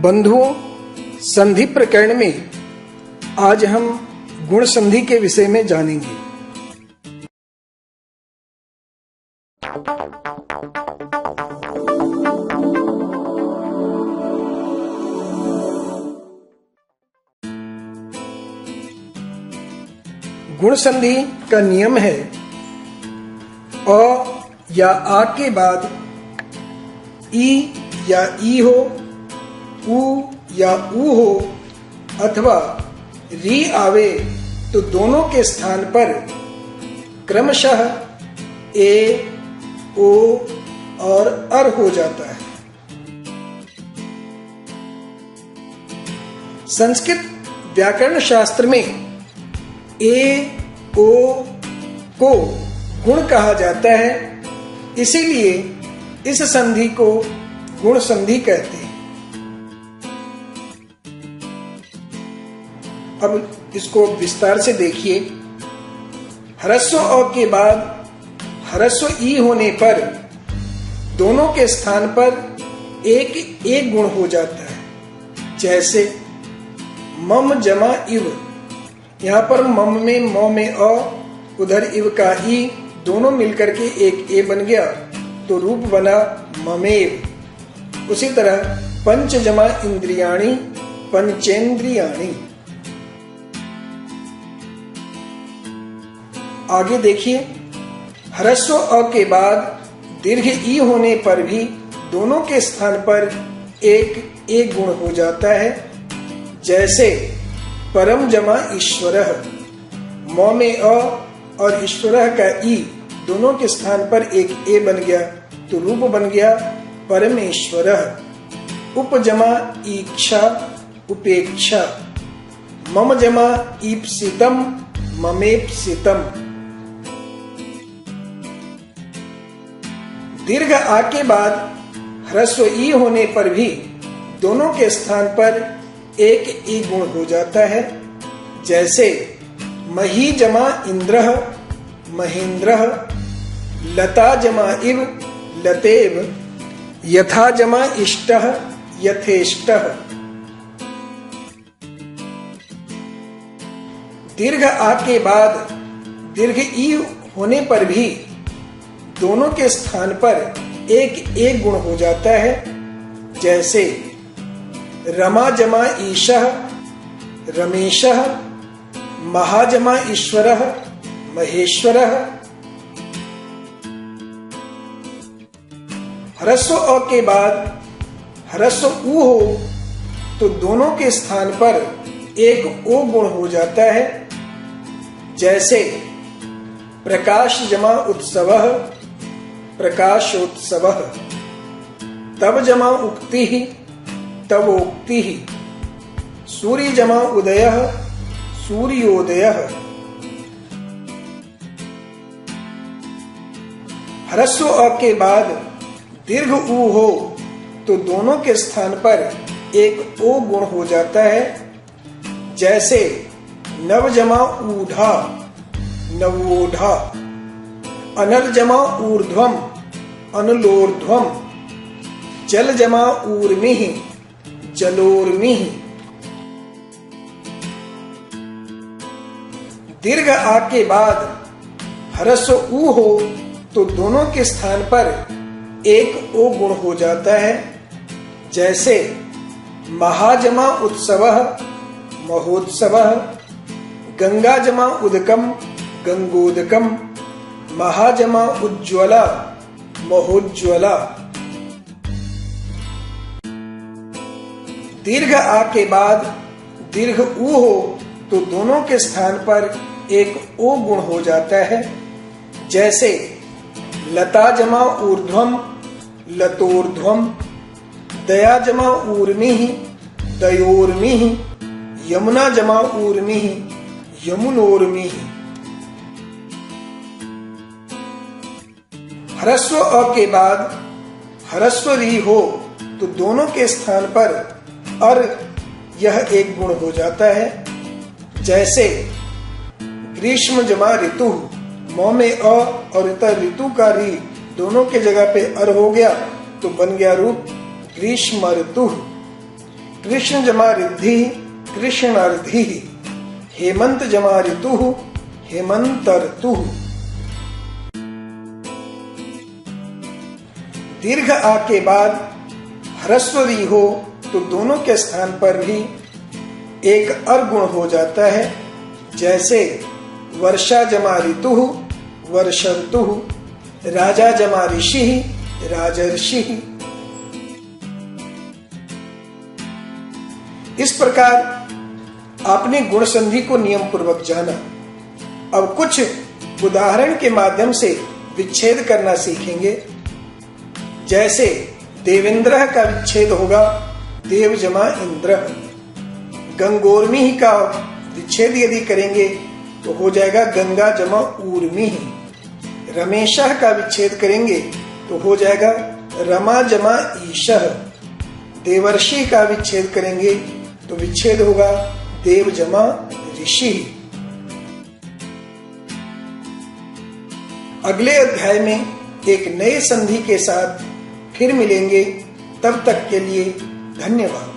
बंधुओं, संधि प्रकरण में आज हम गुण संधि के विषय में जानेंगे। गुण संधि का नियम है अ या आ के बाद ई या ई हो, उ या उ हो अथवा री आवे तो दोनों के स्थान पर क्रमशः ए, ओ और अर हो जाता है। संस्कृत व्याकरण शास्त्र में ए, ओ को गुण कहा जाता है, इसीलिए इस संधि को गुण संधि कहते हैं। अब इसको विस्तार से देखिए। ह्रस्व अ के बाद ह्रस्व ई होने पर दोनों के स्थान पर एक गुण हो जाता है। जैसे मम जमा इव, यहाँ पर मम में म में अ, उधर इव का ई, दोनों मिलकर के एक ए बन गया तो रूप बना ममेव। उसी तरह पंच जमा इंद्रियाणि पंचेंद्रियाणि। आगे देखिए, ह्रस्व अ के बाद दीर्घ ई होने पर भी दोनों के स्थान पर एक गुण हो जाता है। जैसे परम जमा ईश्वरः, म में अ और ईश्वरः का ई, दोनों के स्थान पर एक ए बन गया तो रूप बन गया परमेश्वरः। उपजमा ईक्षा उपेक्षा, मम जमा ईप्सितम ममेप्सितम। दीर्घ आ के बाद ह्रस्व ई होने पर भी दोनों के स्थान पर एक ई गुण हो जाता है। जैसे मही जमा इंद्रः महेंद्रः, लता जमा इव लतेव, यथा जमा इष्टः यथेष्टः। दीर्घ आ के बाद दीर्घ ई होने पर भी दोनों के स्थान पर एक गुण हो जाता है। जैसे रमा जमा ईशः रमेशः, महाजमा ईश्वरः महेश्वरः। ह्रस्व अ के बाद ह्रस्व उ हो तो दोनों के स्थान पर एक ओ गुण हो जाता है। जैसे प्रकाश जमा उत्सवः प्रकाशोत्सवः, तब जमा उक्तिः तवोक्तिः, सूर्य जमा उदयः सूर्योदयः। ह्रस्व अ के बाद दीर्घ उ हो तो दोनों के स्थान पर एक ओ गुण हो जाता है। जैसे नव जमा ऊढ़ा नवोढ़ा, अनल जमा ऊर्ध्वम अनलोर्ध्वम, जल जमा ऊर्मिः जलोर्मिः। दीर्घ आ के बाद ह्रस्व उ हो तो दोनों के स्थान पर एक ओ गुण हो जाता है। जैसे महाजमा उत्सवः महोत्सवः, गंगा जमा उदकम गंगोदकम, महाजमा उज्ज्वला महोज्ज्वला। दीर्घ आ के बाद दीर्घ उ हो तो दोनों के स्थान पर एक ओ गुण हो जाता है। जैसे लता जमा ऊर्ध्वम लतोर्ध्वम, दया जमा ऊर्मिः दयोर्मिः, यमुना जमा ऊर्मिः यमुनोर्मिः। ह्रस्व अ के बाद ह्रस्व री हो तो दोनों के स्थान पर अर यह एक गुण हो जाता है। जैसे ग्रीष्म जमा ऋतु, म में अ और इतर ऋतु का री दोनों के जगह पे अर हो गया तो बन गया रूप ग्रीष्म ऋतु। कृष्ण जमा रिद्धि कृष्णार्धि, हेमंत जमा ऋतु हेमंतर्तु। दीर्घ आ के बाद ह्रस्व री हो तो दोनों के स्थान पर भी एक अर्गुण हो जाता है, जैसे वर्षा जमा ऋतु वर्षर्तु, राजा जमा ऋषि राजर्षि। इस प्रकार आपने गुण संधि को नियम पूर्वक जाना। अब कुछ उदाहरण के माध्यम से विच्छेद करना सीखेंगे। जैसे देवेंद्र का विच्छेद होगा देव जमा इंद्र। गंगोर्मी का विच्छेद यदि करेंगे तो हो जाएगा गंगा जमा ऊर्मी। रमेशः का विच्छेद करेंगे तो हो जाएगा रमा जमा ईशः। देवर्षि का विच्छेद करेंगे तो विच्छेद होगा देव जमा ऋषि। अगले अध्याय में एक नए संधि के साथ फिर मिलेंगे। तब तक के लिए धन्यवाद।